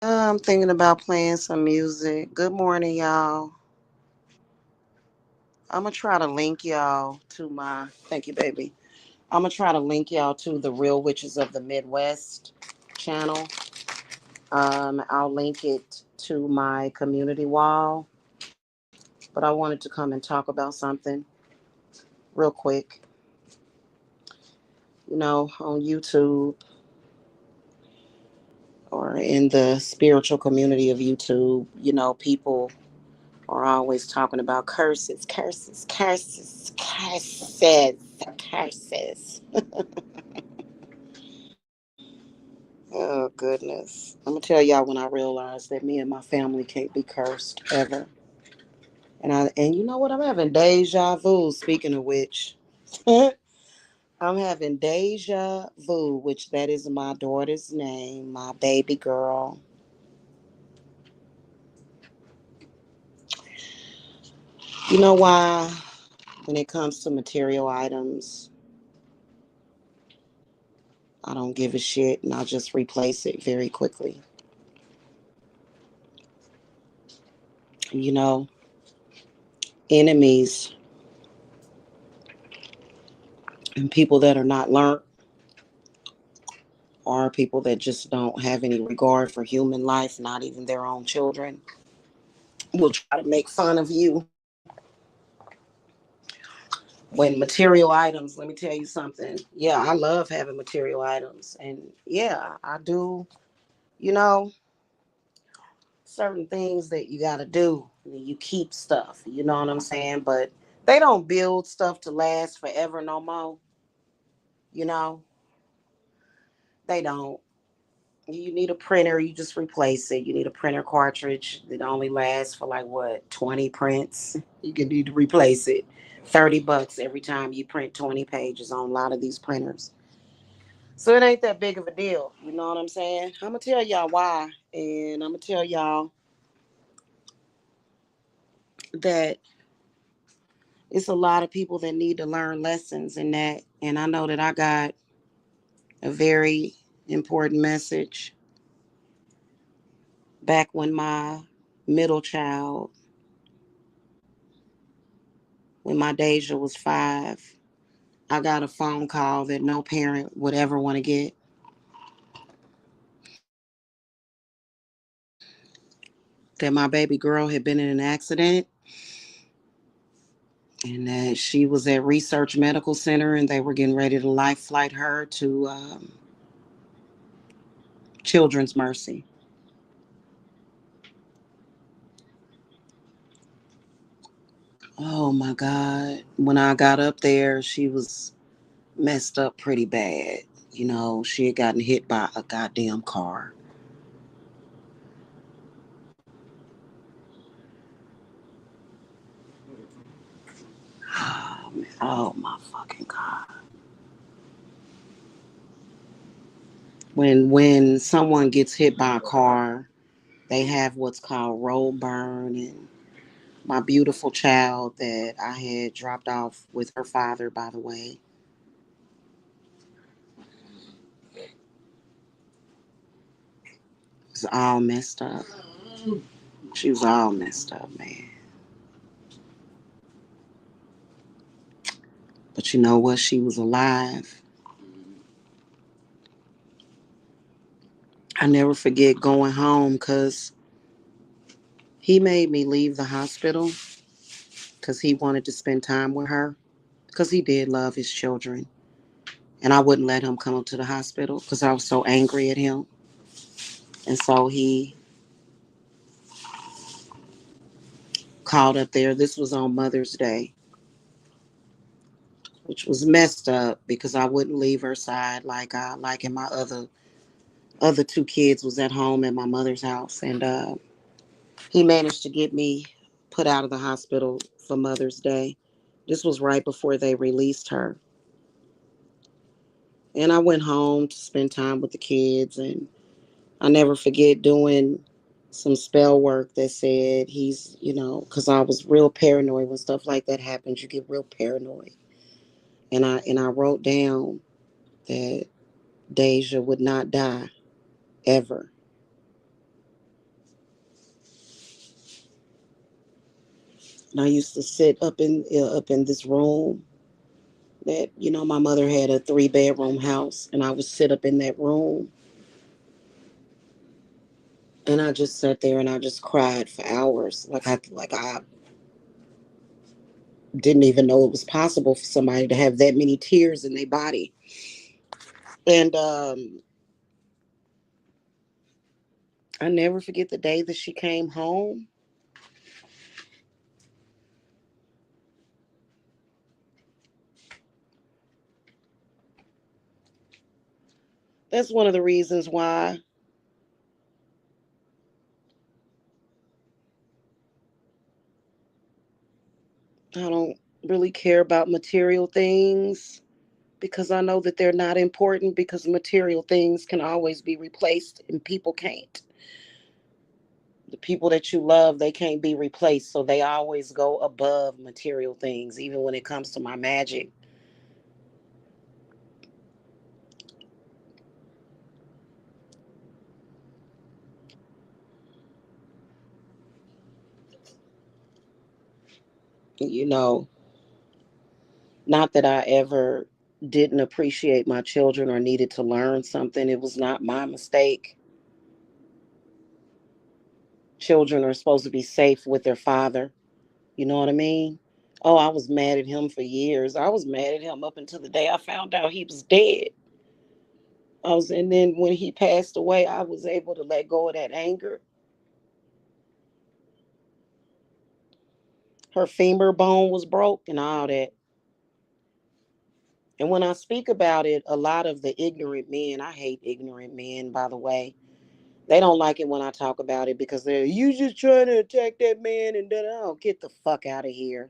I'm thinking about playing some music. Good morning, y'all. I'm gonna try to link y'all to my. Thank you, baby. I'm gonna try to link y'all to the Real Witches of the Midwest channel. I'll link it to my community wall. But I wanted to come and talk about something real quick. On YouTube or in the spiritual community of YouTube, people are always talking about curses, curses, curses, curses, curses. Oh, goodness. I'm going to tell y'all when I realized that me and my family can't be cursed ever. And you know what? I'm having deja vu, speaking of which. I'm having deja vu, which that is my daughter's name, my baby girl. You know why, when it comes to material items, I don't give a shit and I'll just replace it very quickly. You know, enemies and people that are not learned are people that just don't have any regard for human life, not even their own children, will try to make fun of you. When material items, let me tell you something. Yeah, I love having material items. And yeah, I do, you know, certain things that you got to do. You keep stuff, you know what I'm saying? But they don't build stuff to last forever no more. You know, they don't. You need a printer, you just replace it. You need a printer cartridge that only lasts for like what, 20 prints. You can need to replace it. $30 every time you print 20 pages on a lot of these printers. So it ain't that big of a deal. You know what I'm saying? I'm gonna tell y'all why. And I'm gonna tell y'all that it's a lot of people that need to learn lessons in that. And I know that I got a very important message back when my middle child, when my Deja was 5, I got a phone call that no parent would ever want to get. That my baby girl had been in an accident and that she was at Research Medical Center and they were getting ready to life flight her to Children's Mercy. Oh my God. When I got up there, she was messed up pretty bad. She had gotten hit by a goddamn car. Oh my fucking God. When someone gets hit by a car, they have what's called road burn. And my beautiful child that I had dropped off with her father, by the way, was all messed up. She was all messed up, man. But you know what? She was alive. I never forget going home because he made me leave the hospital because he wanted to spend time with her because he did love his children. And I wouldn't let him come up to the hospital because I was so angry at him. And so he called up there. This was on Mother's Day, which was messed up because I wouldn't leave her side like and my other two kids was at home at my mother's house. And he managed to get me put out of the hospital for Mother's Day. This was right before they released her. And I went home to spend time with the kids. And I never forget doing some spell work that said because I was real paranoid when stuff like that happens. You get real paranoid. And I wrote down that Deja would not die ever. And I used to sit up in this room that, you know, my mother had a 3 bedroom house, and I would sit up in that room, and I just sat there and I just cried for hours. Like I didn't even know it was possible for somebody to have that many tears in their body. And I never forget the day that she came home. That's one of the reasons why I don't really care about material things, because I know that they're not important, because material things can always be replaced and people can't. The people that you love, they can't be replaced, so they always go above material things, even when it comes to my magic. You know, not that I ever didn't appreciate my children or needed to learn something. It was not my mistake. Children are supposed to be safe with their father. You know what I mean? Oh, I was mad at him for years. I was mad at him up until the day I found out he was dead. And then when he passed away, I was able to let go of that anger. Her femur bone was broke and all that. And when I speak about it, a lot of the ignorant men, I hate ignorant men, by the way. They don't like it when I talk about it, because they're, you just trying to attack that man, and then, oh, get the fuck out of here.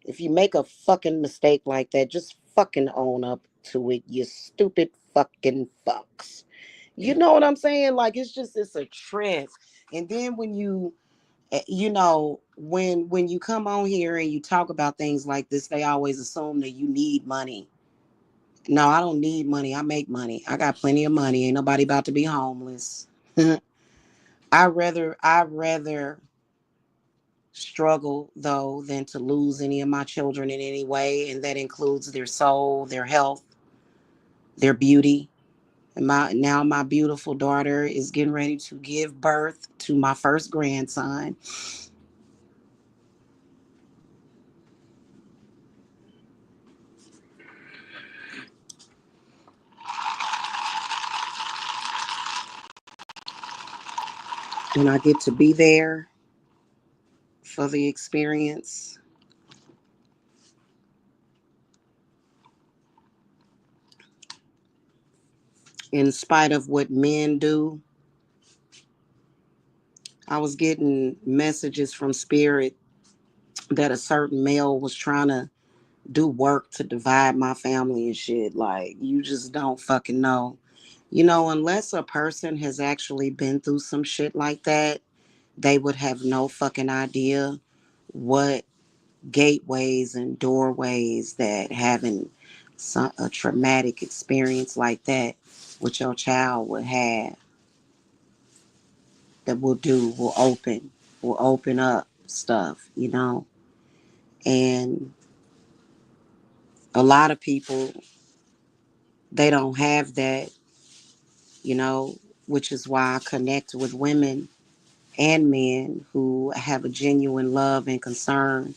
If you make a fucking mistake like that, just fucking own up to it, you stupid fucking fucks. You know what I'm saying? Like, it's a trip. And then when you know, when you come on here and you talk about things like this, they always assume that you need money. No, I don't need money. I make money. I got plenty of money. Ain't nobody about to be homeless. I rather struggle though than to lose any of my children in any way, and that includes their soul, their health, their beauty. And my beautiful daughter is getting ready to give birth to my first grandson. And I get to be there for the experience, in spite of what men do. I was getting messages from spirit that a certain male was trying to do work to divide my family and shit. Like, you just don't fucking know. You know, unless a person has actually been through some shit like that, they would have no fucking idea what gateways and doorways that having a traumatic experience like that with your child would have, that will open up stuff, you know. And a lot of people, they don't have that, you know, which is why I connect with women and men who have a genuine love and concern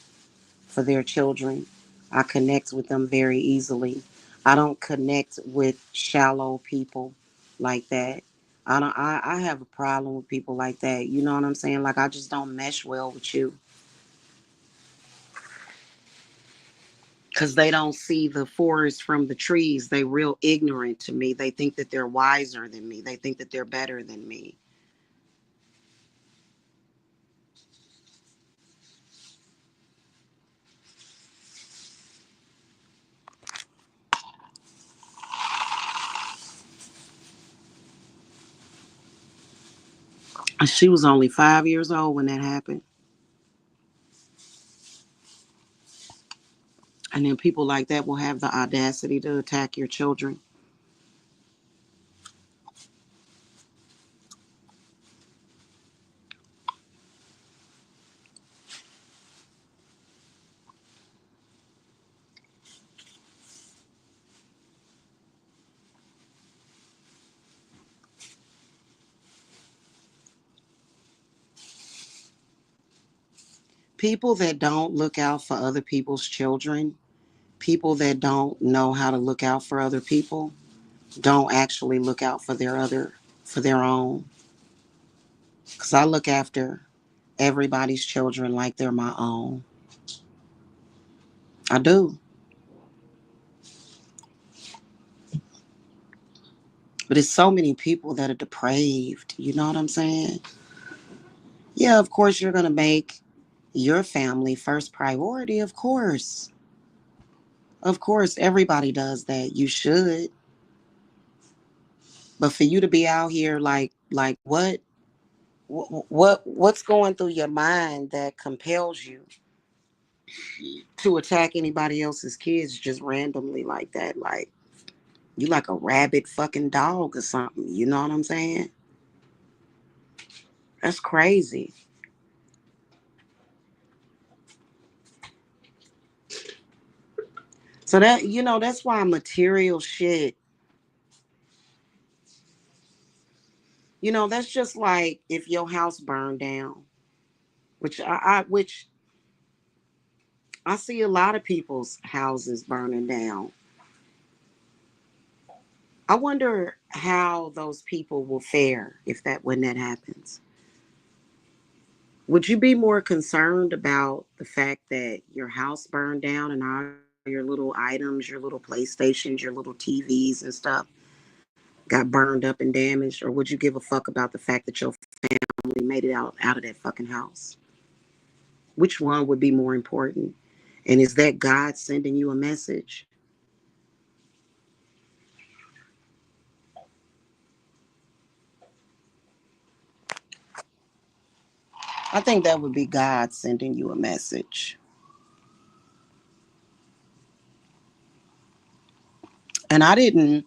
for their children. I connect with them very easily. I don't connect with shallow people like that. I have a problem with people like that. You know what I'm saying? Like, I just don't mesh well with you, because they don't see the forest from the trees. They real ignorant to me. They think that they're wiser than me. They think that they're better than me. She was only 5 years old when that happened. And then people like that will have the audacity to attack your children. People that don't look out for other people's children, people that don't know how to look out for other people, don't actually look out for their own. Because I look after everybody's children like they're my own. I do. But it's so many people that are depraved. You know what I'm saying? Yeah, of course you're going to make your family first priority. Of course. Of course, everybody does that. You should. But for you to be out here like what's going through your mind that compels you to attack anybody else's kids just randomly like that? Like you like a rabid fucking dog or something. You know what I'm saying? That's crazy. So that that's why material shit, that's just like if your house burned down, which I see a lot of people's houses burning down. I wonder how those people will fare if that when that happens. Would you be more concerned about the fact that your house burned down and all your little items, your little PlayStations, your little TVs and stuff got burned up and damaged, or would you give a fuck about the fact that your family made it out of that fucking house? Which one would be more important? And is that God sending you a message? I think that would be God sending you a message. And I didn't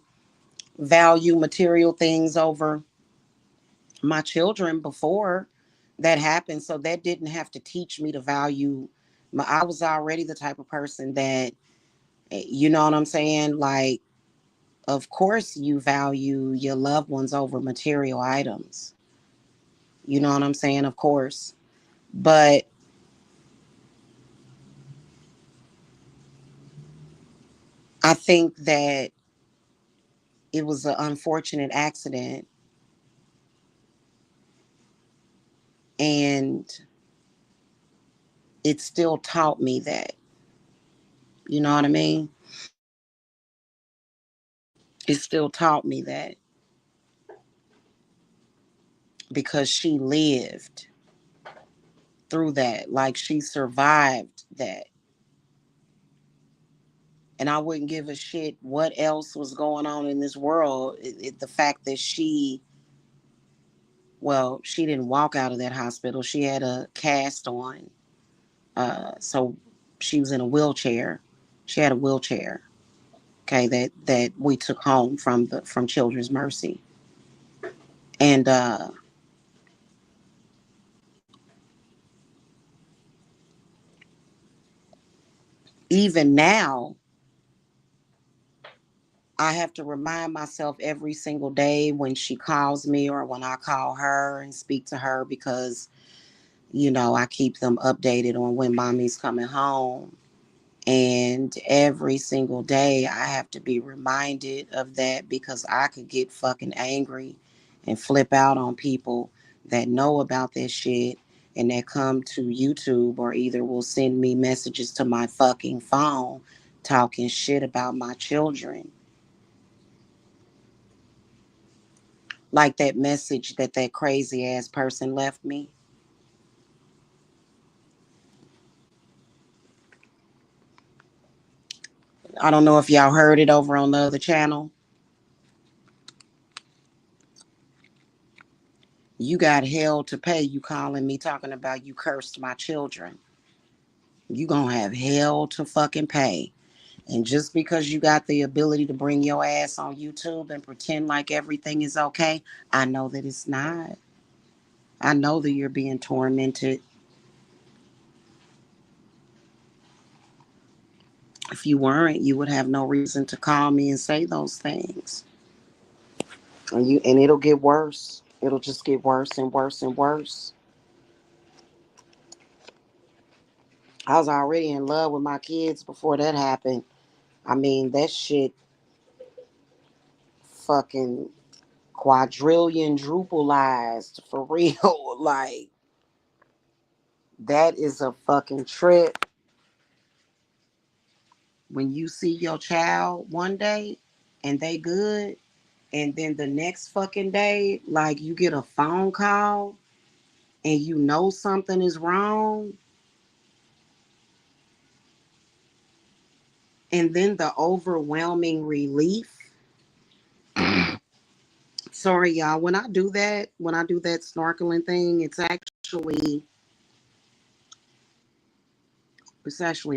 value material things over my children before that happened. So that didn't have to teach me to value I was already the type of person that, you know what I'm saying? Like, of course you value your loved ones over material items. You know what I'm saying? Of course. But I think that it was an unfortunate accident, and it still taught me that. You know what I mean? It still taught me that because she lived through that. Like she survived that. And I wouldn't give a shit what else was going on in this world. The fact that she didn't walk out of that hospital. She had a cast on. So she was in a wheelchair. She had a wheelchair. Okay, that we took home from Children's Mercy. And even now, I have to remind myself every single day when she calls me or when I call her and speak to her because, I keep them updated on when mommy's coming home. And every single day I have to be reminded of that because I could get fucking angry and flip out on people that know about that shit and that come to YouTube or either will send me messages to my fucking phone talking shit about my children. Like that message that crazy ass person left me. I don't know if y'all heard it over on the other channel. You got hell to pay. You calling me talking about you cursed my children. You gonna have hell to fucking pay. And just because you got the ability to bring your ass on YouTube and pretend like everything is okay, I know that it's not. I know that you're being tormented. If you weren't, you would have no reason to call me and say those things. And it'll get worse. It'll just get worse and worse and worse. I was already in love with my kids before that happened. I mean, that shit fucking quadrillion drupalized for real. Like, that is a fucking trip when you see your child one day and they good, and then the next fucking day, like, you get a phone call and you know something is wrong, and then the overwhelming relief. Sorry, y'all. When I do that snorkeling thing, it's actually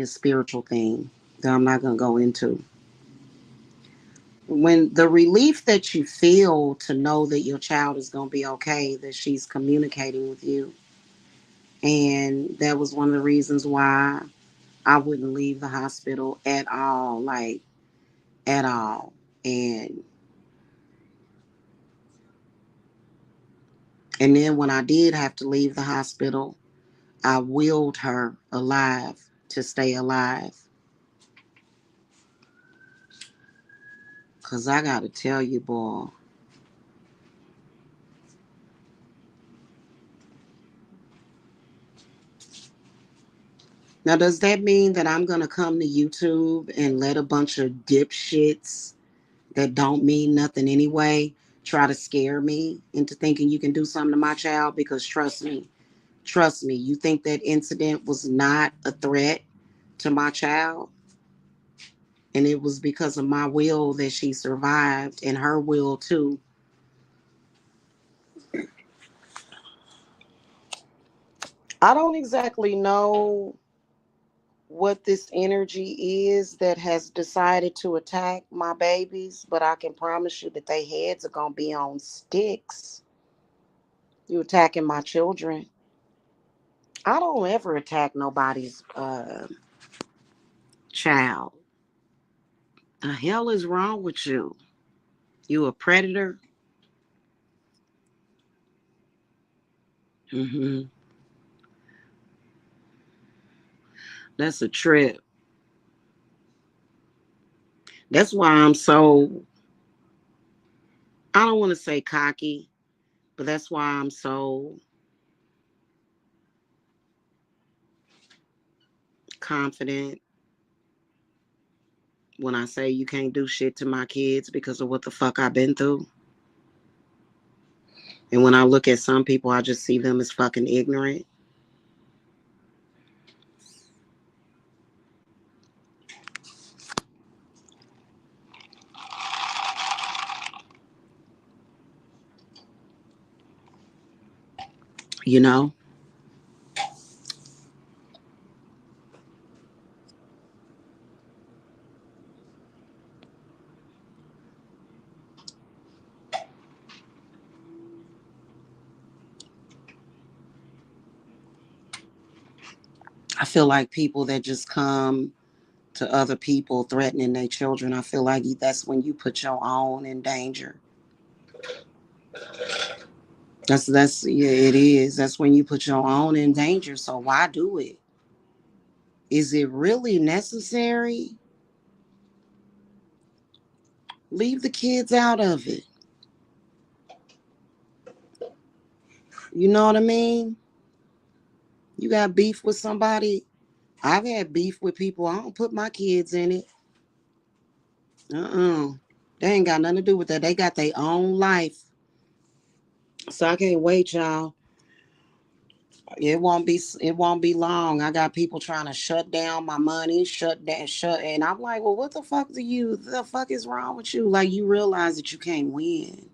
a spiritual thing that I'm not gonna go into. When the relief that you feel to know that your child is gonna be okay, that she's communicating with you, and that was one of the reasons why I wouldn't leave the hospital at all, like at all. And then when I did have to leave the hospital, I willed her alive to stay alive. Cause I gotta tell you, boy. Now, does that mean that I'm gonna come to YouTube and let a bunch of dipshits that don't mean nothing anyway try to scare me into thinking you can do something to my child? Because trust me, you think that incident was not a threat to my child? And it was because of my will that she survived, and her will too. I don't exactly know what this energy is that has decided to attack my babies, but I can promise you that their heads are going to be on sticks. You attacking my children. I don't ever attack nobody's child. The hell is wrong with you? You a predator? Hmm. That's a trip. That's why I'm so, I don't want to say cocky, but that's why I'm so confident when I say you can't do shit to my kids because of what the fuck I've been through. And when I look at some people, I just see them as fucking ignorant. You know? I feel like people that just come to other people threatening their children, I feel like that's when you put your own in danger. That's yeah, it is. That's when you put your own in danger. So why do it? Is it really necessary? Leave the kids out of it. You know what I mean? You got beef with somebody. I've had beef with people. I don't put my kids in it. Uh-uh. They ain't got nothing to do with that. They got their own life. So I can't wait, y'all. It won't be long. I got people trying to shut down my money, and I'm like, well, what the fuck is wrong with you? Like, you realize that you can't win.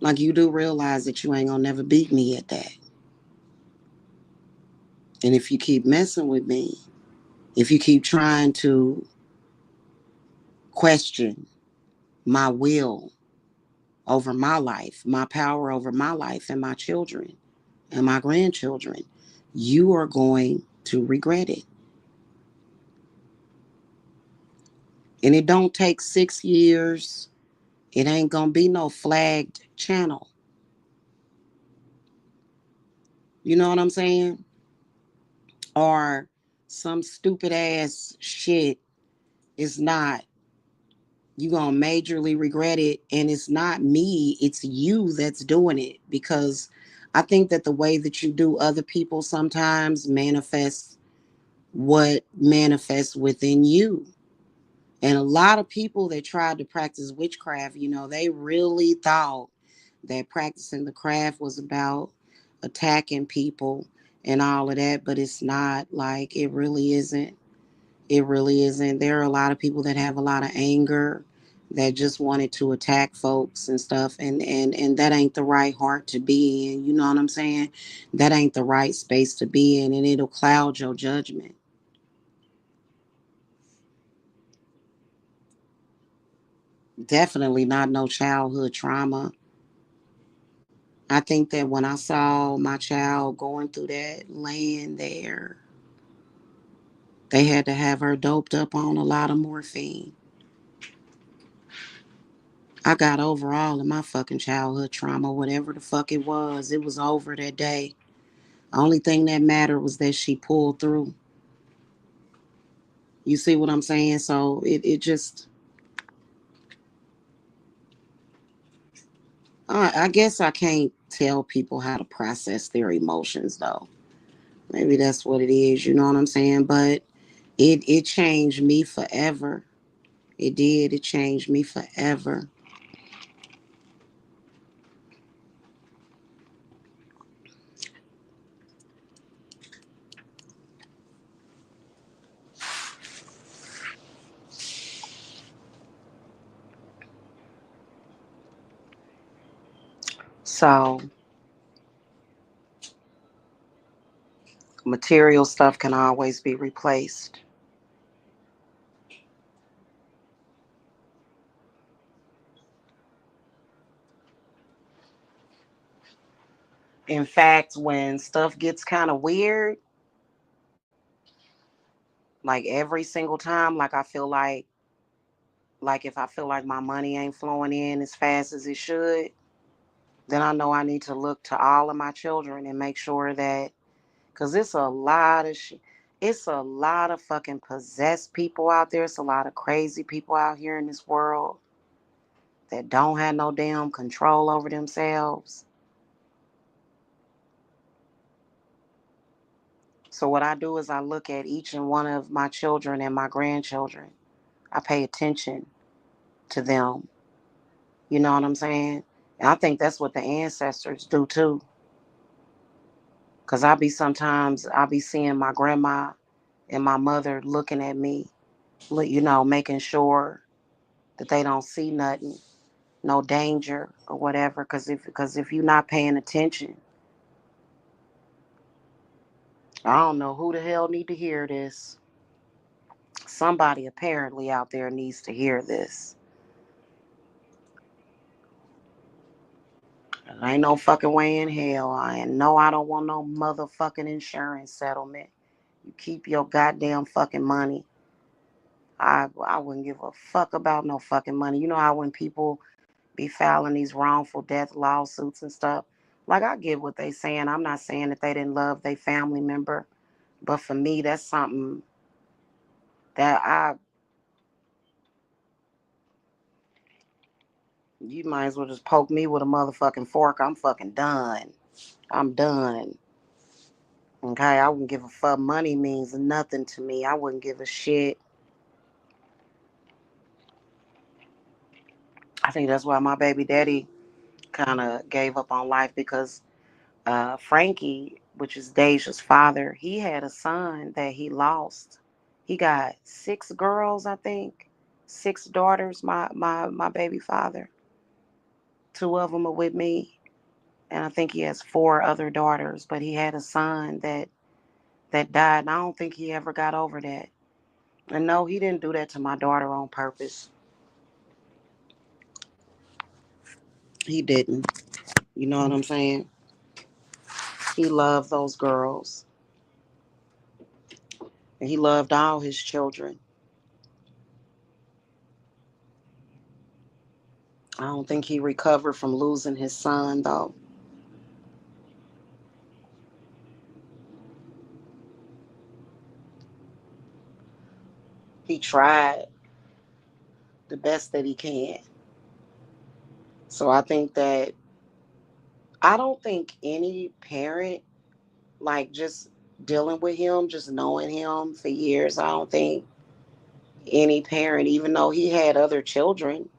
Like, you do realize that you ain't gonna never beat me at that. And if you keep messing with me, if you keep trying to question my will over my life, my power over my life and my children and my grandchildren, you are going to regret it. And it don't take 6 years. It ain't gonna be no flagged channel. You know what I'm saying? Or some stupid ass shit is not. You gonna majorly regret it, and it's not me, it's you that's doing it. Because I think that the way that you do other people sometimes manifests what manifests within you. And a lot of people that tried to practice witchcraft, they really thought that practicing the craft was about attacking people and all of that, but it's not. Like, it really isn't. It really isn't. There are a lot of people that have a lot of anger that just wanted to attack folks and stuff, and that ain't the right heart to be in. You know what I'm saying? That ain't the right space to be in, and it'll cloud your judgment. Definitely not no childhood trauma. I think that when I saw my child going through that, laying there, they had to have her doped up on a lot of morphine. I got over all of my fucking childhood trauma, whatever the fuck it was. It was over that day. The only thing that mattered was that she pulled through. You see what I'm saying? So it just, I guess I can't tell people how to process their emotions though. Maybe that's what it is. You know what I'm saying? But it changed me forever. It did. It changed me forever. So material stuff can always be replaced. In fact, when stuff gets kind of weird, like every single time, like if I feel like my money ain't flowing in as fast as it should, then I know I need to look to all of my children and make sure that, because it's a lot of shit. It's a lot of fucking possessed people out there. It's a lot of crazy people out here in this world that don't have no damn control over themselves. So what I do is I look at each and one of my children and my grandchildren. I pay attention to them. You know what I'm saying? And I think that's what the ancestors do too. Cause I be seeing my grandma and my mother looking at me, making sure that they don't see nothing, no danger or whatever. Cause if you're not paying attention, I don't know who the hell need to hear this. Somebody apparently out there needs to hear this. There ain't no fucking way in hell. I don't want no motherfucking insurance settlement. You keep your goddamn fucking money. I wouldn't give a fuck about no fucking money. You know how when people be filing these wrongful death lawsuits and stuff, like, I get what they saying. I'm not saying that they didn't love their family member, but for me, that's something that you might as well just poke me with a motherfucking fork. I'm fucking done. I'm done. Okay, I wouldn't give a fuck. Money means nothing to me. I wouldn't give a shit. I think that's why my baby daddy kind of gave up on life, because Frankie, which is Deja's father, he had a son that he lost. He got six girls, I think, six daughters. My baby father, two of them are with me, and I think he has four other daughters. But he had a son that died, and I don't think he ever got over that. And no, he didn't do that to my daughter on purpose. He didn't. You know what I'm saying? He loved those girls, and he loved all his children. I don't think he recovered from losing his son, though. He tried the best that he can. So I don't think any parent, like just dealing with him, just knowing him for years, I don't think any parent, even though he had other children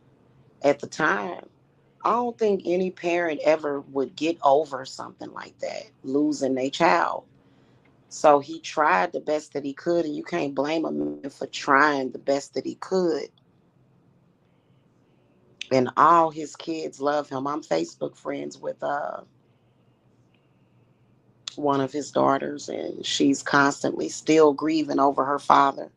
at the time, I don't think any parent ever would get over something like that, losing their child. So he tried the best that he could, and you can't blame a man for trying the best that he could. And all his kids love him. I'm Facebook friends with one of his daughters, and she's constantly still grieving over her father.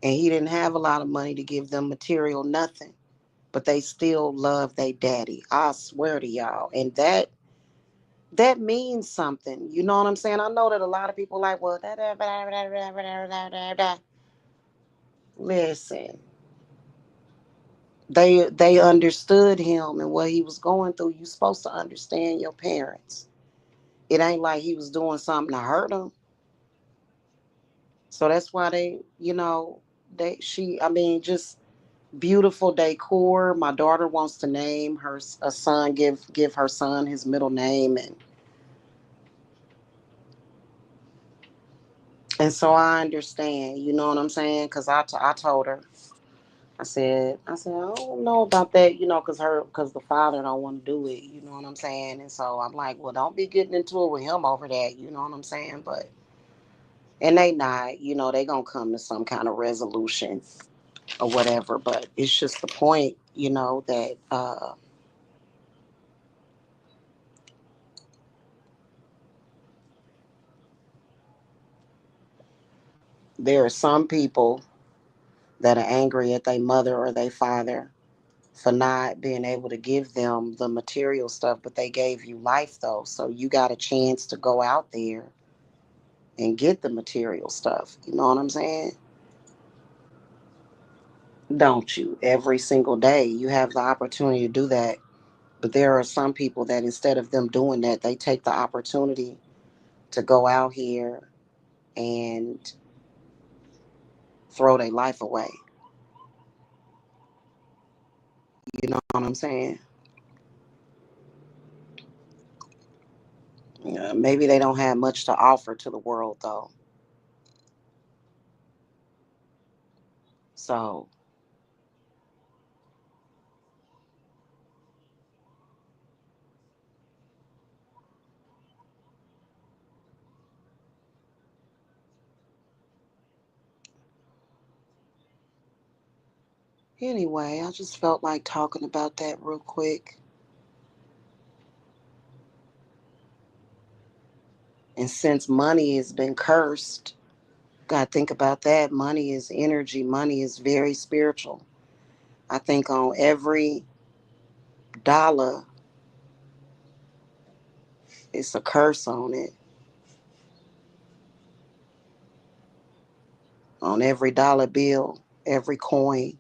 And he didn't have a lot of money to give them material, nothing. But they still love their daddy. I swear to y'all. And that means something. You know what I'm saying? I know that a lot of people like, well, listen. They understood him and what he was going through. You're supposed to understand your parents. It ain't like he was doing something to hurt them. So that's why I mean, just beautiful decor. My daughter wants to name her a son, give her son his middle name, and so I understand. You know what I'm saying? Because I told her, I said I don't know about that, because the father don't want to do it. You know what I'm saying? And so I'm like, well, don't be getting into it with him over that. You know what I'm saying? But and they not, they gonna come to some kind of resolution or whatever. But it's just the point, that there are some people that are angry at their mother or their father for not being able to give them the material stuff, but they gave you life though. So you got a chance to go out there and get the material stuff. You know what I'm saying? Don't you? Every single day you have the opportunity to do that. But there are some people that instead of them doing that, they take the opportunity to go out here and throw their life away. You know what I'm saying? Maybe they don't have much to offer to the world though. So anyway, I just felt like talking about that real quick. And since money has been cursed, gotta think about that. Money is energy. Money is very spiritual. I think on every dollar, it's a curse on it. On every dollar bill, every coin.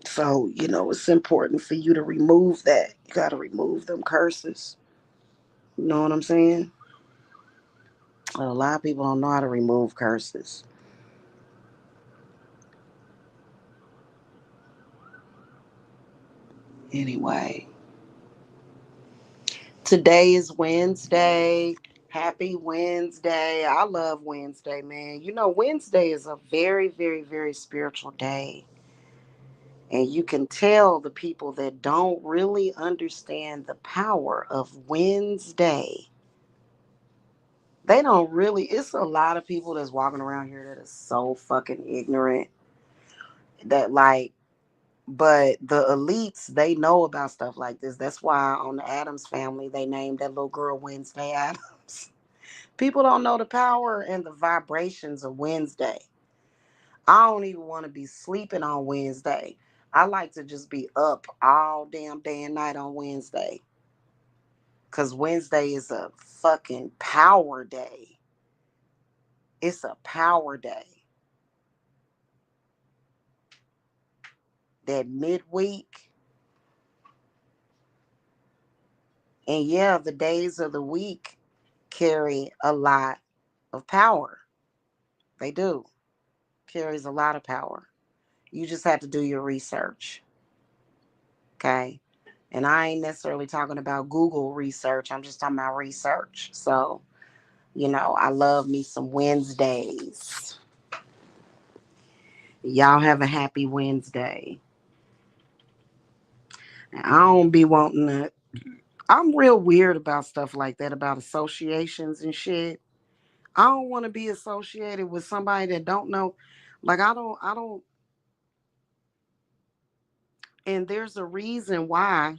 So, it's important for you to remove that. You got to remove them curses. You know what I'm saying? A lot of people don't know how to remove curses. Anyway, today is Wednesday. Happy Wednesday. I love Wednesday, man. Wednesday is a very, very, very spiritual day. And you can tell the people that don't really understand the power of Wednesday. They don't really, it's a lot of people that's walking around here that are so fucking ignorant that, like, but the elites, they know about stuff like this. That's why on the Addams Family, they named that little girl Wednesday Addams. People don't know the power and the vibrations of Wednesday. I don't even want to be sleeping on Wednesday. I like to just be up all damn day and night on Wednesday. Because Wednesday is a fucking power day. It's a power day. that midweek. And yeah, the days of the week carry a lot of power. They do. Carries a lot of power. You just have to do your research. Okay. And I ain't necessarily talking about Google research. I'm just talking about research. So, I love me some Wednesdays. Y'all have a happy Wednesday. I don't be wanting to. I'm real weird about stuff like that, about associations and shit. I don't want to be associated with somebody that don't know. Like I don't. And there's a reason why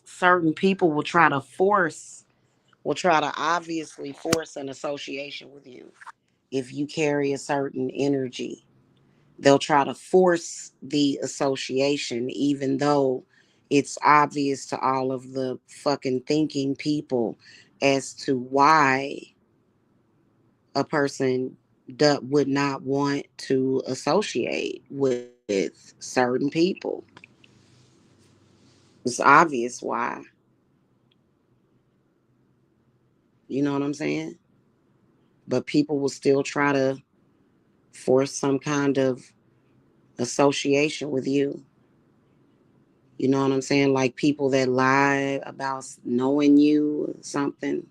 certain people will try to obviously force an association with you. If you carry a certain energy, they'll try to force the association, even though it's obvious to all of the fucking thinking people as to why a person would not want to associate with certain people. It's obvious why. You know what I'm saying? But people will still try to force some kind of association with you. You know what I'm saying? Like people that lie about knowing you or something,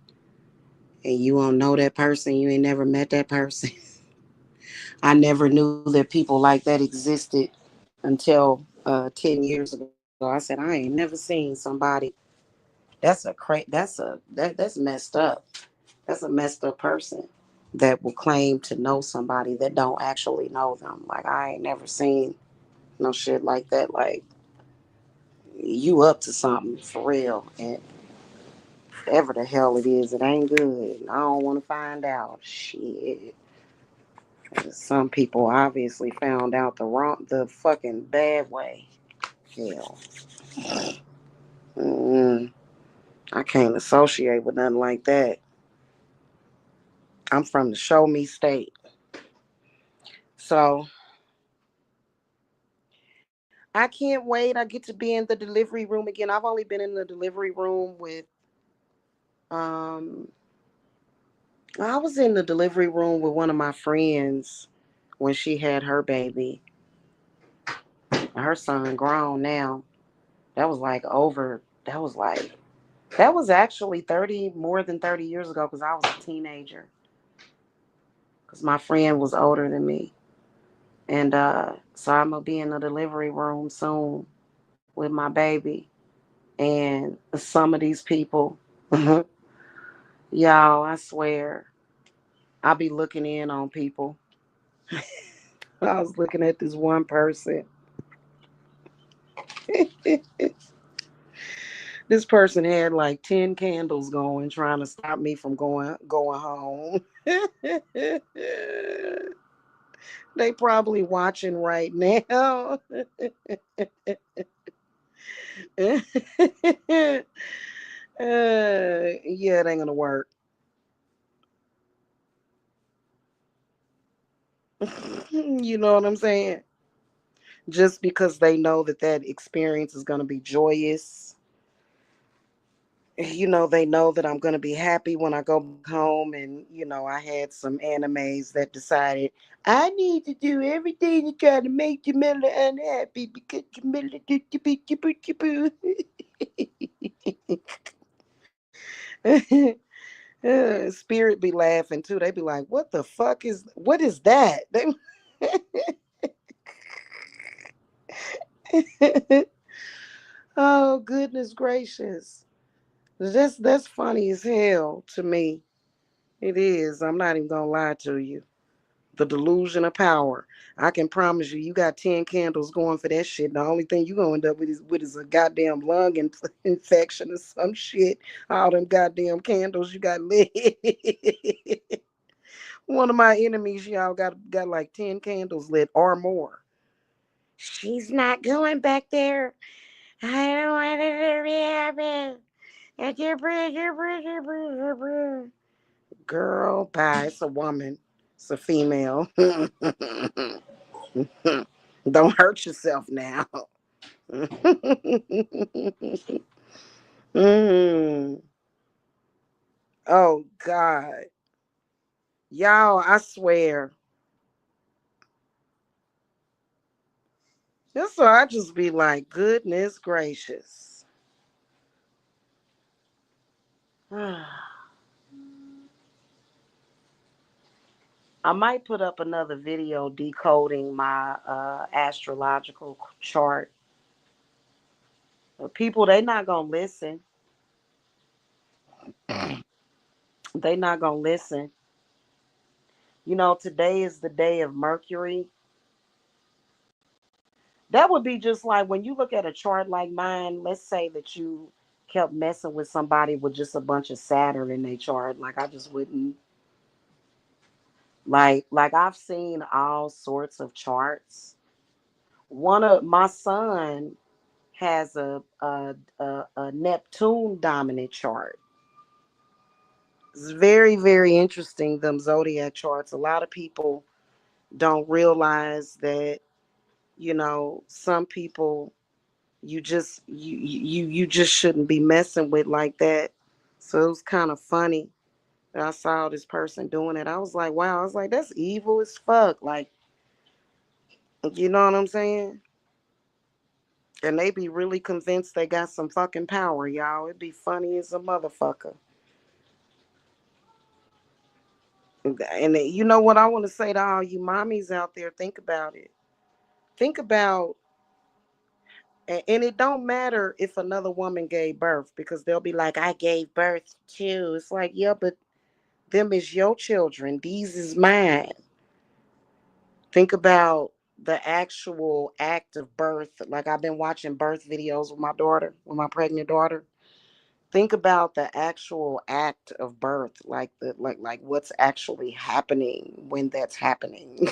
and you won't know that person, you ain't never met that person. I never knew that people like that existed until 10 years ago. I said, I ain't never seen somebody that's messed up. That's a messed up person that will claim to know somebody that don't actually know them. Like I ain't never seen no shit like that. Like you up to something for real, and whatever the hell it is, it ain't good. I don't want to find out. Shit. Some people obviously found out the fucking bad way. Hell. Mm, I can't associate with nothing like that. I'm from the show me state. So I can't wait. I get to be in the delivery room again. I've only been in the delivery room with um I was in the delivery room with one of my friends when she had her baby. Her son grown now. That was like over that was actually 30 more than 30 years ago because I was a teenager. Because my friend was older than me. And so I'm gonna be in the delivery room soon with my baby. And some of these people, y'all, I swear, I'll be looking in on people. I was looking at this one person. This person had like 10 candles going, trying to stop me from going home. They probably watching right now. Yeah, it ain't gonna work. You know what I'm saying? Just because they know that that experience is gonna be joyous. They know that I'm going to be happy when I go back home. And, I had some animes that decided I need to do everything to try to make Jamila unhappy because Jamila Spirit be laughing too. They be like, what is that? Oh, goodness gracious. That's funny as hell to me. It is. I'm not even gonna lie to you. The delusion of power. I can promise you, you got 10 candles going for that shit. The only thing you gonna end up with is a goddamn lung infection or some shit. All them goddamn candles you got lit. One of my enemies, y'all, got like 10 candles lit or more. She's not going back there. I don't want it to happen. Girl, bye. It's a woman. It's a female. Don't hurt yourself now. Mm. Oh God. Y'all, I swear. That's why I just be like, goodness gracious. I might put up another video decoding my astrological chart. But people, they not gonna listen. They not gonna listen. You know, today is the day of Mercury. That would be just like when you look at a chart like mine. Let's say that you kept messing with somebody with just a bunch of Saturn in their chart. Like I just wouldn't like I've seen all sorts of charts. One of my son has a Neptune dominant chart. It's very, very interesting, them zodiac charts. A lot of people don't realize that, some people you just shouldn't be messing with like that. So it was kind of funny that I saw this person doing it. I was like, wow, I was like, that's evil as fuck. Like, you know what I'm saying? And they be really convinced they got some fucking power, y'all. It'd be funny as a motherfucker. And you know what I want to say to all you mommies out there? Think about it. Think about, and it don't matter if another woman gave birth because they'll be like, I gave birth too. It's like, yeah, but them is your children. These is mine. Think about the actual act of birth. Like I've been watching birth videos with my daughter, with my pregnant daughter. Think about the actual act of birth, like like what's actually happening when that's happening.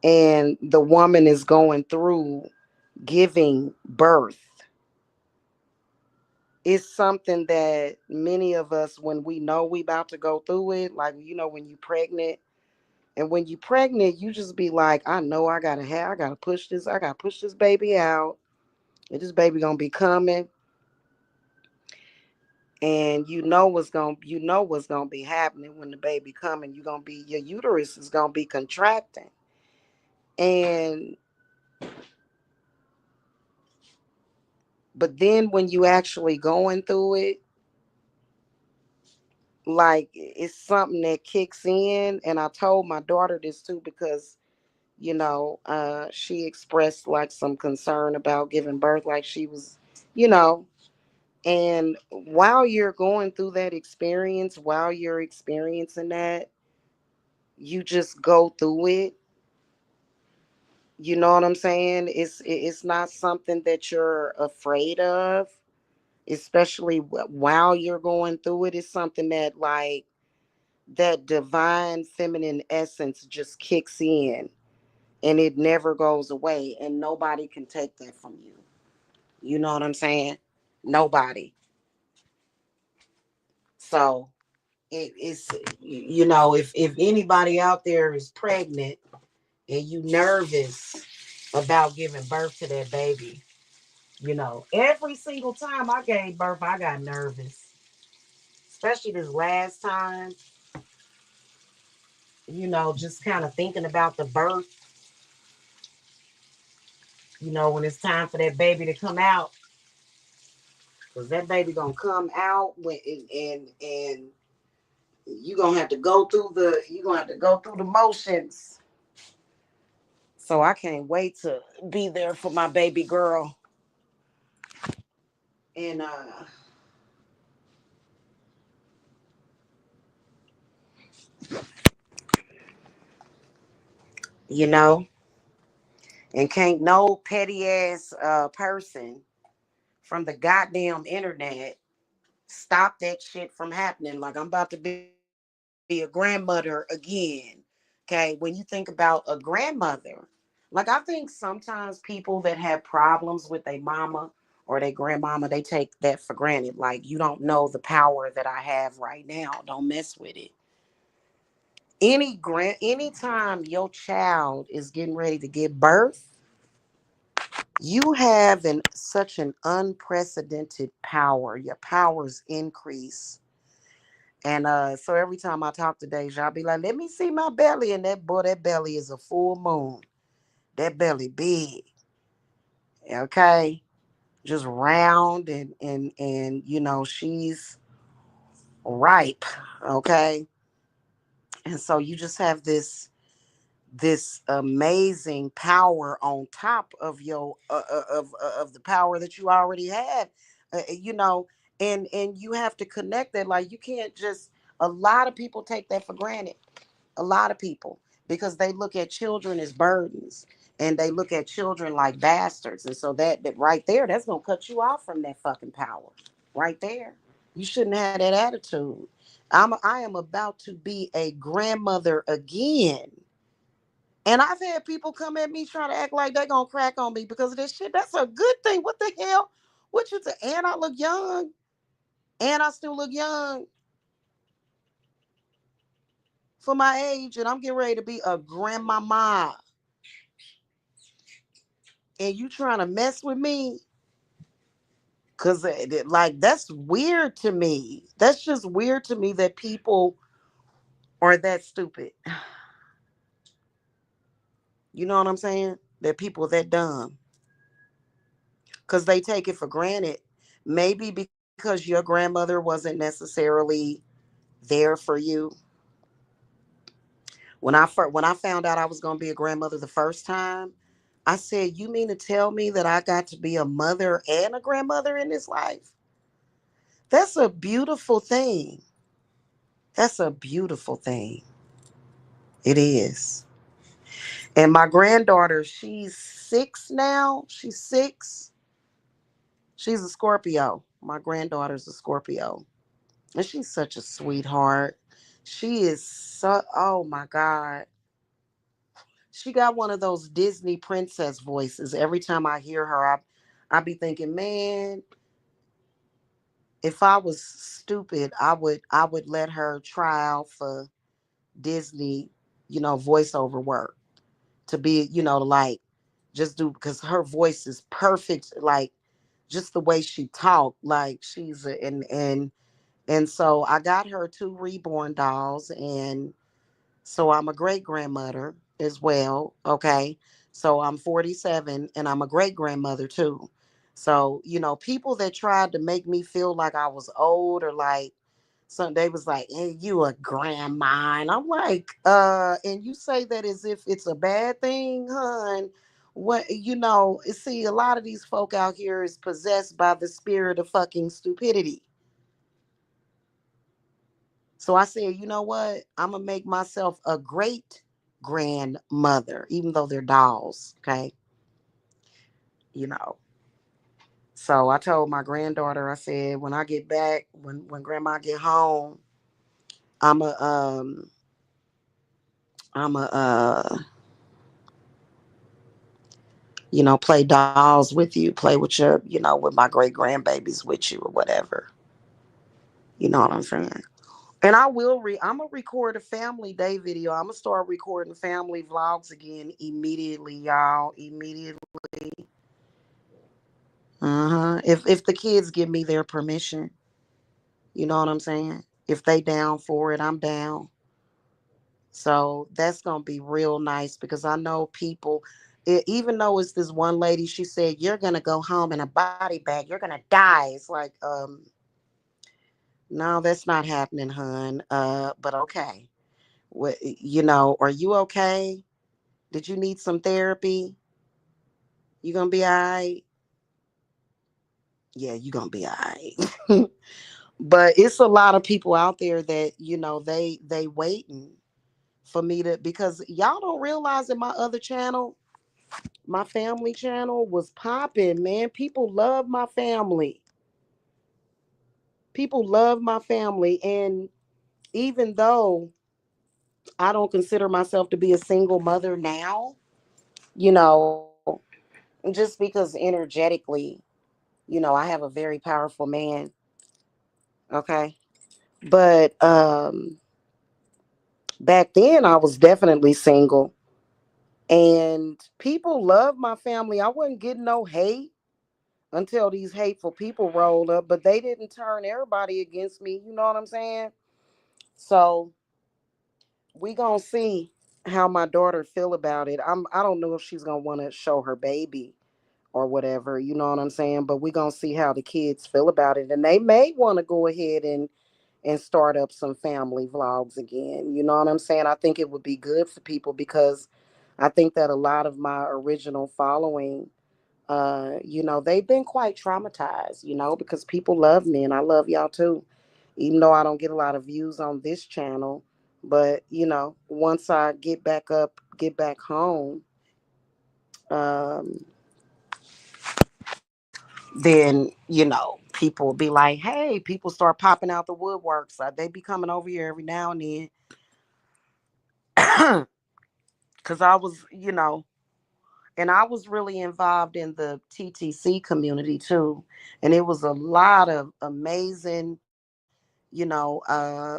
And the woman is going through giving birth. It's something that many of us, when we know we about to go through it, like when you pregnant, and when you pregnant, you just be like, I know I gotta push this, I gotta push this baby out, and this baby gonna be coming, and what's gonna be happening when the baby coming. You gonna be, your uterus is gonna be contracting, and but then when you actually going through it, like it's something that kicks in. And I told my daughter this too because she expressed like some concern about giving birth, like she was, you know and while you're going through that experience, while you're experiencing that, you just go through it. You know what I'm saying? It's not something that you're afraid of, especially while you're going through it. It's something that, like, that divine feminine essence just kicks in, and it never goes away, and nobody can take that from you. You know what I'm saying? Nobody. So it's, if anybody out there is pregnant and you nervous about giving birth to that baby, every single time I gave birth, I got nervous, especially this last time. Just kind of thinking about the birth. When it's time for that baby to come out, because that baby gonna come out when, and you gonna have to go through the motions. So I can't wait to be there for my baby girl. And you know, and can't no petty ass person from the goddamn internet stop that shit from happening. Like, I'm about to be a grandmother again. Okay, when you think about a grandmother, like, I think sometimes people that have problems with their mama or their grandmama, they take that for granted. Like, you don't know the power that I have right now. Don't mess with it. Anytime your child is getting ready to give birth, you have such an unprecedented power. Your powers increase. And so every time I talk to Deja, I'll be like, let me see my belly. And that belly is a full moon. That belly big. Okay. Just round and she's ripe. Okay. And so you just have this amazing power on top of your of the power that you already have, you know and you have to connect that. Like, you can't just, a lot of people take that for granted, a lot of people, because they look at children as burdens, and they look at children like bastards, and so that right there, that's gonna cut you off from that fucking power right there. You shouldn't have that attitude. I am about to be a grandmother again. And I've had people come at me trying to act like they're gonna crack on me because of this shit. That's a good thing. What the hell? What you say? And I look young. And I still look young for my age. And I'm getting ready to be a grandmama. And you trying to mess with me? Cause like, that's weird to me. That's just weird to me that people are that stupid. You know what I'm saying? That people are that dumb. Cause they take it for granted. Maybe because your grandmother wasn't necessarily there for you. When I found out I was going to be a grandmother the first time, I said, "You mean to tell me that I got to be a mother and a grandmother in this life? That's a beautiful thing. That's a beautiful thing. It is." And my granddaughter, she's 6 now. She's 6. She's a Scorpio. My granddaughter's a Scorpio. And she's such a sweetheart. She is so, oh my God. She got one of those Disney princess voices. Every time I hear her, I be thinking, man, if I was stupid, I would let her try out for Disney, voiceover work, to be, like, just do, because her voice is perfect, like, just the way she talk, like, and so I got her 2 reborn dolls, and so I'm a great grandmother as well. Okay. So I'm 47 and I'm a great grandmother too. So, people that tried to make me feel like I was old, or like, some, they was like, "Hey, you a grandma." And I'm like, and you say that as if it's a bad thing, hun. What, see, a lot of these folk out here is possessed by the spirit of fucking stupidity. So I said, you know what? I'm gonna make myself a great grandmother, even though they're dolls. Okay, you know. So I told my granddaughter, I said, when I get back, when grandma get home, I'm a I'm a play dolls with you, play with your, with my great grandbabies with you or whatever. You know what I'm saying? And I'm gonna record a family day video. I'm gonna start recording family vlogs again immediately, y'all. Immediately. Uh-huh. If the kids give me their permission, you know what I'm saying? If they down for it, I'm down. So that's gonna be real nice, because I know people, even though it's this one lady, she said, "You're gonna go home in a body bag. You're gonna die." It's like, no, that's not happening, hun. But okay. What, are you okay? Did you need some therapy? You gonna be all right? Yeah, you gonna be all right. But it's a lot of people out there that, they waiting for me to, because y'all don't realize that my other channel, my family channel, was popping, man. People love my family. People love my family. And even though I don't consider myself to be a single mother now, you know, just because energetically, I have a very powerful man. Okay. But Back then, I was definitely single, and people loved my family. I wasn't getting no hate until these hateful people rolled up, but they didn't turn everybody against me. You know what I'm saying? So we gonna see how my daughter feel about it. I don't know if she's gonna want to show her baby or whatever. You know what I'm saying? But we gonna see how the kids feel about it, and they may want to go ahead and start up some family vlogs again. You know what I'm saying? I think it would be good for people because I think that a lot of my original following, they've been quite traumatized, because people love me and I love y'all too. Even though I don't get a lot of views on this channel, but once I get back up, get back home, um, then people will be like, hey, people start popping out the woodworks. They be coming over here every now and then. Because I was, and I was really involved in the TTC community too. And it was a lot of amazing,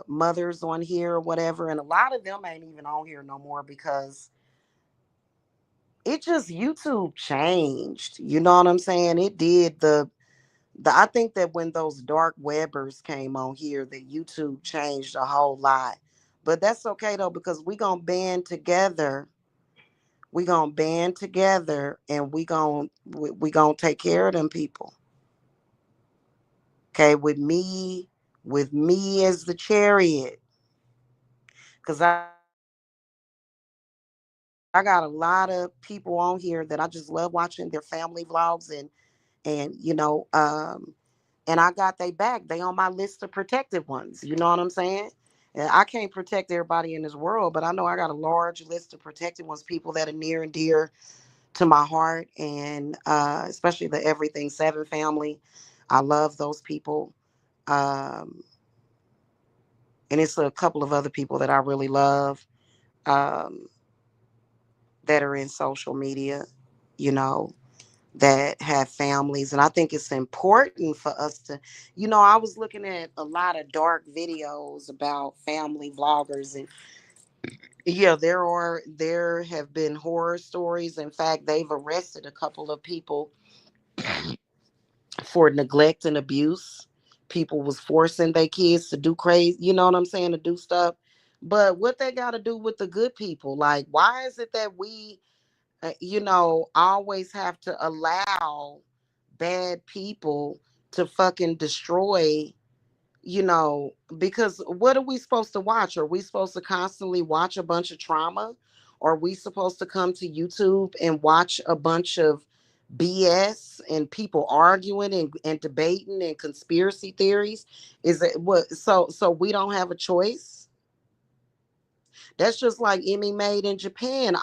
mothers on here or whatever. And a lot of them ain't even on here no more because it just YouTube changed. You know what I'm saying? It did I think that when those dark webbers came on here, that YouTube changed a whole lot. But that's okay though, because we gonna band together and we gonna take care of them people. Okay, with me as the chariot. Because I got a lot of people on here that I just love watching their family vlogs and and I got they back. They on my list of protected ones. You know what I'm saying? And I can't protect everybody in this world, but I know I got a large list of protected ones, people that are near and dear to my heart, and especially the Everything Seven family. I love those people. Um, and it's a couple of other people that I really love, um, that are in social media, you know, that have families. And I think it's important for us to, I was looking at a lot of dark videos about family vloggers, and yeah, there have been horror stories. In fact, they've arrested a couple of people for neglect and abuse. People was forcing their kids to do crazy, you know what I'm saying, to do stuff. But what they got to do with the good people? Like, why is it that we, always have to allow bad people to fucking destroy, because what are we supposed to watch? Are we supposed to constantly watch a bunch of trauma? Are we supposed to come to YouTube and watch a bunch of BS and people arguing and debating and conspiracy theories? Is it what? So we don't have a choice. That's just like Emmy made in Japan.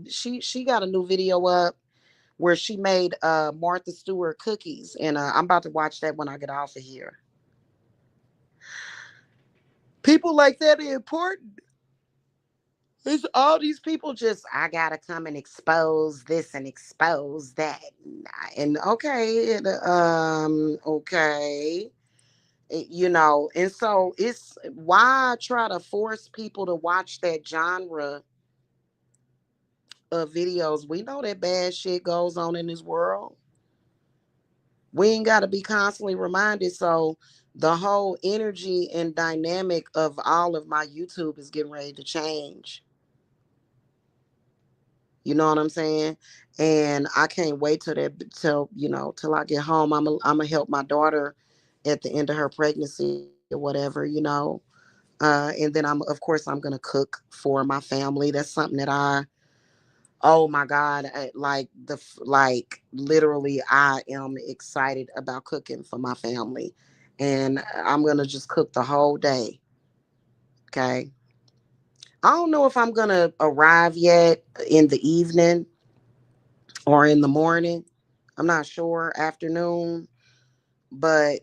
She got a new video up where she made Martha Stewart cookies, and I'm about to watch that when I get off of here. People like that are important. It's all these people just, I gotta come and expose this and expose that, and okay, and so it's why try to force people to watch that genre of videos. We know that bad shit goes on in this world. We ain't got to be constantly reminded. So the whole energy and dynamic of all of my YouTube is getting ready to change. You know what I'm saying? And I can't wait till I get home. I'm gonna help my daughter at the end of her pregnancy or whatever. And then I'm gonna cook for my family. That's something that oh my God, like literally, I am excited about cooking for my family, and I'm gonna just cook the whole day. Okay. I don't know if I'm gonna arrive yet in the evening or in the morning. I'm not sure, afternoon, but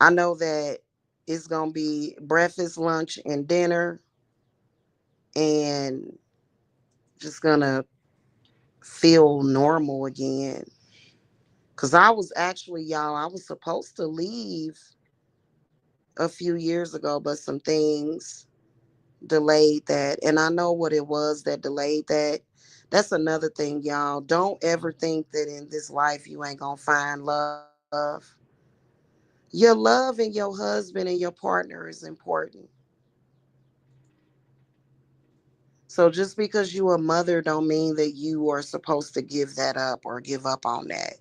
I know that it's gonna be breakfast, lunch, and dinner, and just gonna feel normal again. Cause I was actually, y'all, I was supposed to leave a few years ago, but some things delayed that. And I know what it was that delayed that. That's another thing, y'all. Don't ever think that in this life you ain't gonna find love. Your love and your husband and your partner is important. So just because you a mother don't mean that you are supposed to give that up or give up on that.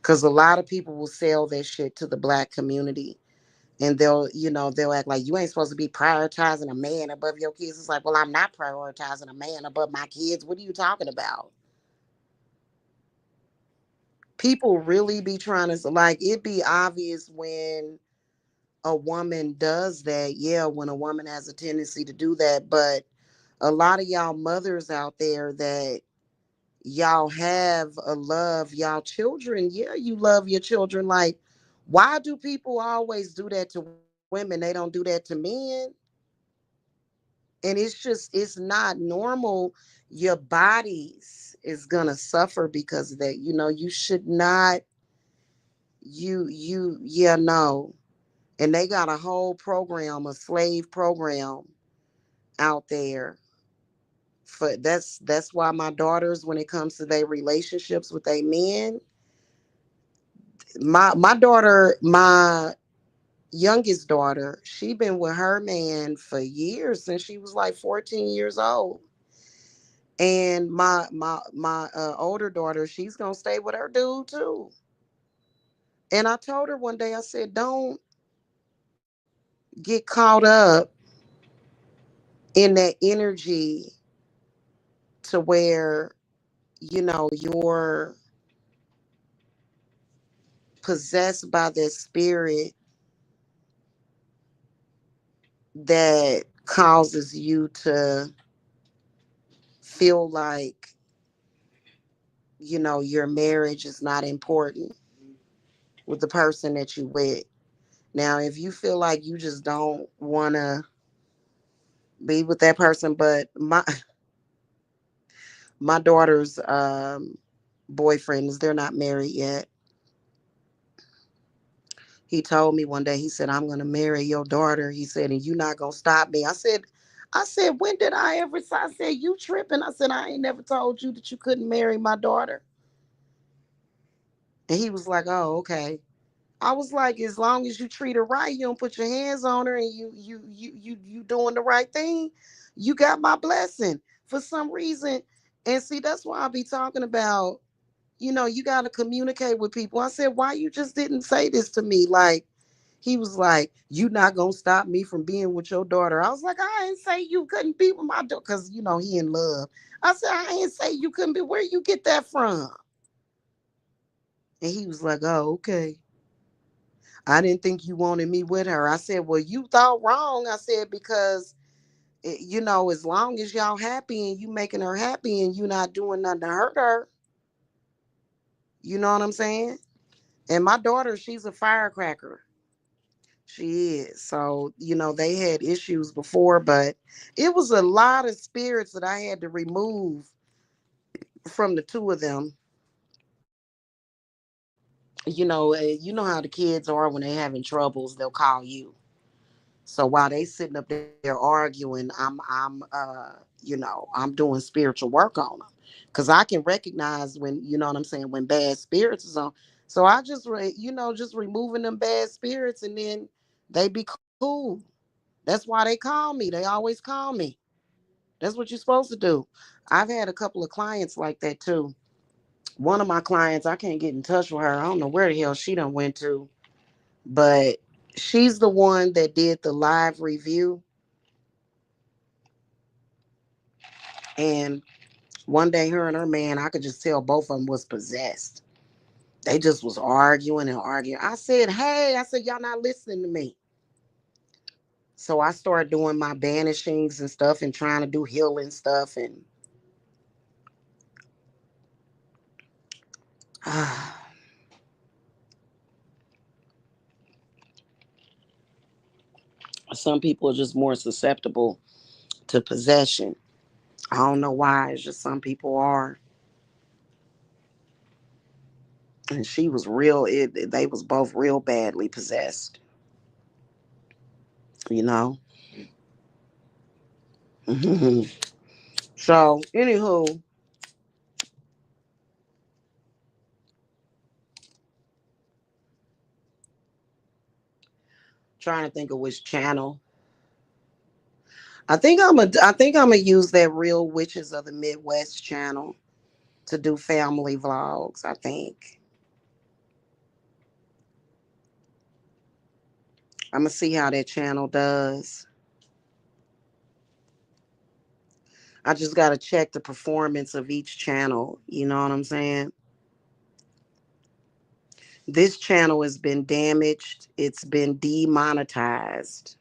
Because a lot of people will sell that shit to the black community, and they'll act like you ain't supposed to be prioritizing a man above your kids. It's like, well, I'm not prioritizing a man above my kids. What are you talking about? People really be trying to, like, it be obvious when a woman does that. Yeah, when a woman has a tendency to do that. But a lot of y'all mothers out there that y'all have a love y'all children. Yeah, you love your children. Like, why do people always do that to women? They don't do that to men. And it's not normal. Your bodies is gonna suffer because of that. You should not. Yeah, no. And they got a whole program, a slave program out there. For that's why my daughters, when it comes to their relationships with their men, my daughter, my youngest daughter, she been with her man for years, since she was like 14 years old. And my older daughter, she's gonna stay with her dude too. And I told her one day, I said, don't get caught up in that energy to where you're possessed by that spirit that causes you to feel like your marriage is not important with the person that you with. Now, if you feel like you just don't want to be with that person, but my daughter's boyfriend is, they're not married yet. He told me one day, he said, I'm gonna marry your daughter. He said, and you not gonna stop me. I said, when did I ever say? I said, you tripping. I said, I ain't never told you that you couldn't marry my daughter. And he was like, oh, okay. I was like, as long as you treat her right, you don't put your hands on her, and you doing the right thing, you got my blessing. For some reason, and see, that's why I be talking about, you got to communicate with people. I said, why you just didn't say this to me? Like, he was like, you not gonna stop me from being with your daughter. I was like, I didn't say you couldn't be with my daughter, because he in love. I said, I didn't say you couldn't be. Where you get that from? And he was like, oh, okay. I didn't think you wanted me with her. I said, well, you thought wrong. I said, because as long as y'all happy and you making her happy and you not doing nothing to hurt her, you know what I'm saying? And my daughter, she's a firecracker. She is. So, they had issues before, but it was a lot of spirits that I had to remove from the two of them. You know how the kids are when they having troubles, they'll call you. So while they sitting up there arguing, I'm doing spiritual work on them, because I can recognize when, what I'm saying, when bad spirits is on. So I just just removing them bad spirits, and then they be cool. That's why they call me. They always call me. That's what you're supposed to do. I've had a couple of clients like that too. One of my clients, I can't get in touch with her. I don't know where the hell she done went to, but she's the one that did the live review. And one day, her and her man, I could just tell both of them was possessed. They just was arguing and arguing. I said, hey, I said, y'all not listening to me. So I started doing my banishings and stuff and trying to do healing stuff. And some people are just more susceptible to possession. I don't know why. It's just some people are. And she was real. They was both real badly possessed. you know. So, anywho, trying to think of which channel. I think I'm gonna use that Real Witches of the Midwest channel to do family vlogs. I think I'm gonna see how that channel does. I just gotta check the performance of each channel. You know what I'm saying? This channel has been damaged. It's been demonetized.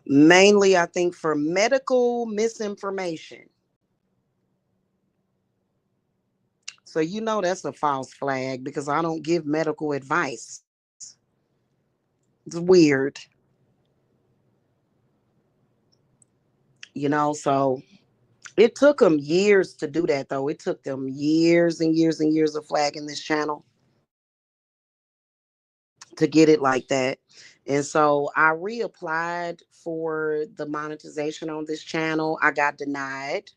Mainly I think for medical misinformation. So you know that's a false flag because I don't give medical advice. It's weird. So it took them years to do that though. It took them years and years and years of flagging this channel to get it like that. And so I reapplied for the monetization on this channel. I got denied,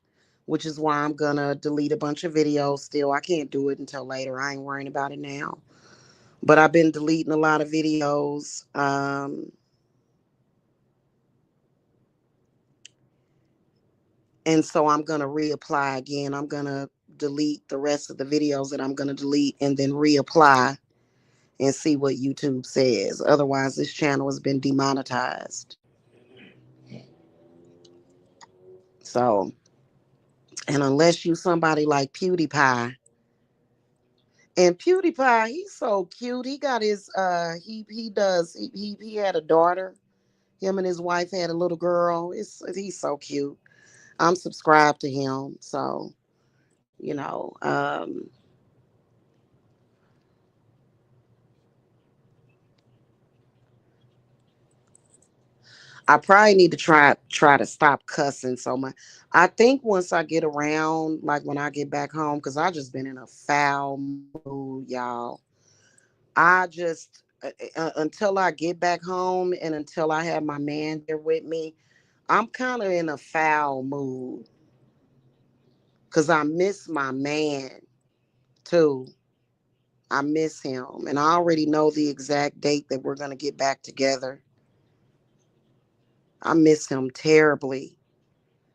which is why I'm gonna delete a bunch of videos still. I can't do it until later. I ain't worrying about it now. But I've been deleting a lot of videos. And so I'm gonna reapply again. I'm gonna delete the rest of the videos that I'm gonna delete and then reapply and see what YouTube says. Otherwise, this channel has been demonetized. So, and unless you somebody like PewDiePie, and PewDiePie, he's so cute. He got his he had a daughter. Him and his wife had a little girl. He's so cute. I'm subscribed to him, so you know. I probably need to try to stop cussing so much. I think once I get around, like when I get back home, because I just been in a foul mood, y'all. I just until I get back home and until I have my man there with me, I'm kind of in a foul mood because I miss my man too. I miss him, and I already know the exact date that we're gonna get back together. I miss him terribly.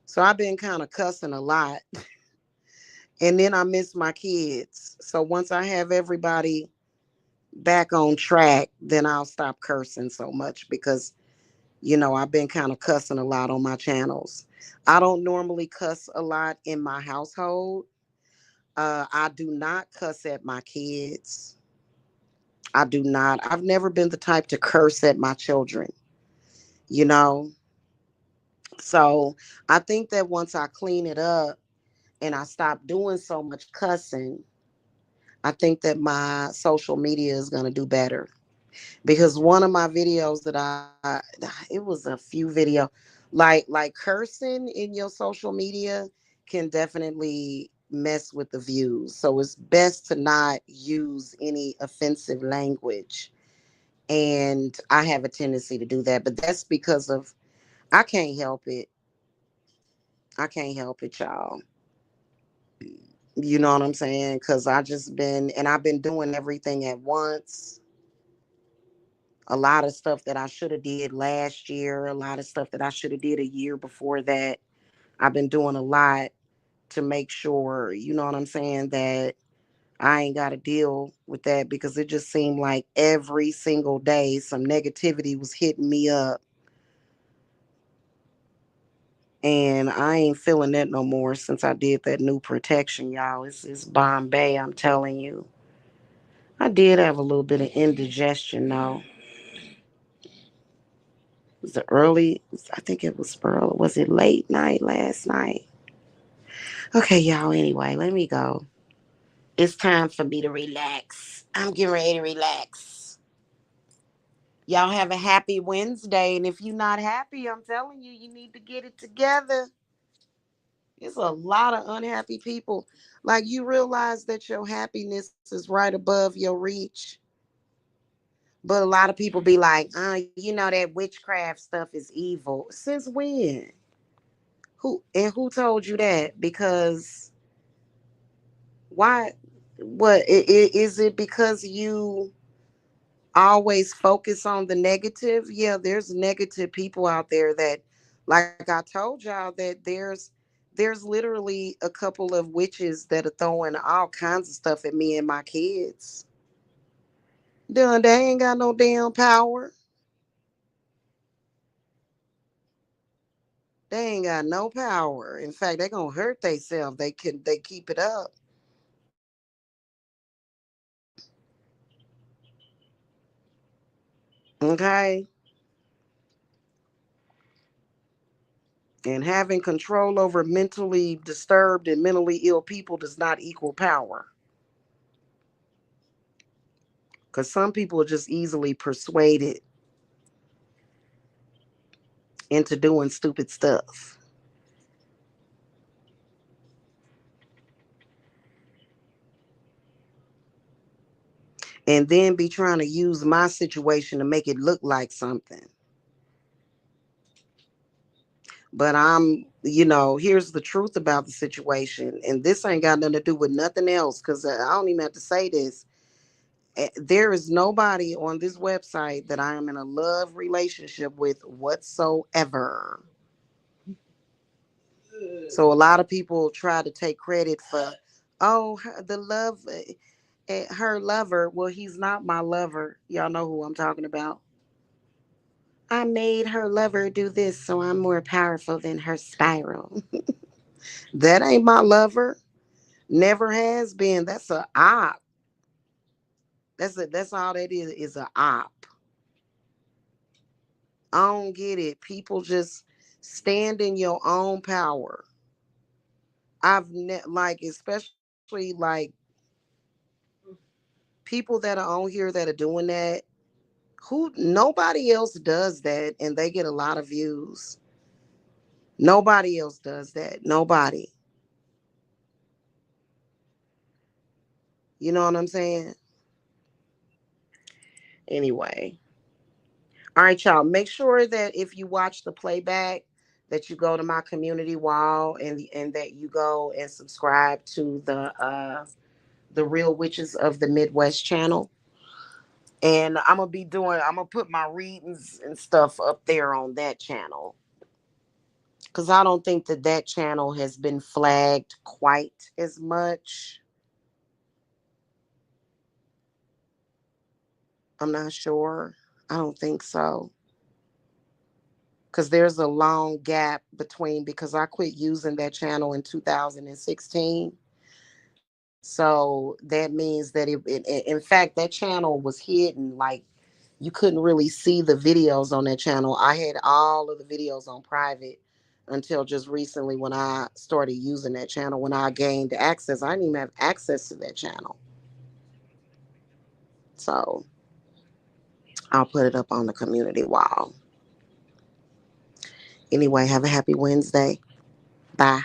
So I've been kind of cussing a lot. And then I miss my kids. So once I have everybody back on track, then I'll stop cursing so much because, I've been kind of cussing a lot on my channels. I don't normally cuss a lot in my household. I do not cuss at my kids. I do not. I've never been the type to curse at my children, you know? So I think that once I clean it up and I stop doing so much cussing, I think that my social media is going to do better because one of my videos that it was a few video like cursing in your social media can definitely mess with the views. So it's best to not use any offensive language. And I have a tendency to do that, but that's because of I can't help it. I can't help it, y'all. You know what I'm saying? Cuz I've been doing everything at once. A lot of stuff that I should have did last year, a lot of stuff that I should have did a year before that. I've been doing a lot to make sure, you know what I'm saying, that I ain't got to deal with that because it just seemed like every single day some negativity was hitting me up, and I ain't feeling that no more since I did that new protection, y'all. It's Bombay, I'm telling you. I did have a little bit of indigestion though. Was it early? I think it was early. Was it late night last night? Okay, y'all. Anyway, let me go. It's time for me to relax. I'm getting ready to relax. Y'all have a happy Wednesday. And if you're not happy, I'm telling you, you need to get it together. There's a lot of unhappy people. Like, you realize that your happiness is right above your reach. But a lot of people be like, that witchcraft stuff is evil. Since when? Who told you that? Because why? What is it? Because you always focus on the negative? Yeah, there's negative people out there that, like I told y'all, that there's literally a couple of witches that are throwing all kinds of stuff at me and my kids. Done, they ain't got no damn power. They ain't got no power. In fact, they gonna hurt themselves. They keep it up. Okay. And having control over mentally disturbed and mentally ill people does not equal power. Because some people are just easily persuaded into doing stupid stuff. And then be trying to use my situation to make it look like something. But here's the truth about the situation. And this ain't got nothing to do with nothing else because I don't even have to say this. There is nobody on this website that I am in a love relationship with whatsoever. So a lot of people try to take credit for, oh, the love, her lover. Well, he's not my lover. Y'all know who I'm talking about. I made her lover do this, so I'm more powerful than her spiral. That ain't my lover. Never has been. That's a op. That's all that is a op. I don't get it. People just stand in your own power. Like, especially like people that are on here that are doing that. Who Nobody else does that, and they get a lot of views. Nobody else does that. Nobody. You know what I'm saying? Anyway, all right, y'all. Make sure that if you watch the playback, that you go to my community wall and that you go and subscribe to the Real Witches of the Midwest channel. And I'm gonna put my readings and stuff up there on that channel because I don't think that channel has been flagged quite as much. I'm not sure. I don't think so because there's a long gap between because I quit using that channel in 2016. So that means that in fact, that channel was hidden. Like you couldn't really see the videos on that channel. I had all of the videos on private until just recently when I started using that channel. When I gained access, I didn't even have access to that channel. So I'll put it up on the community wall. Anyway, have a happy Wednesday. Bye.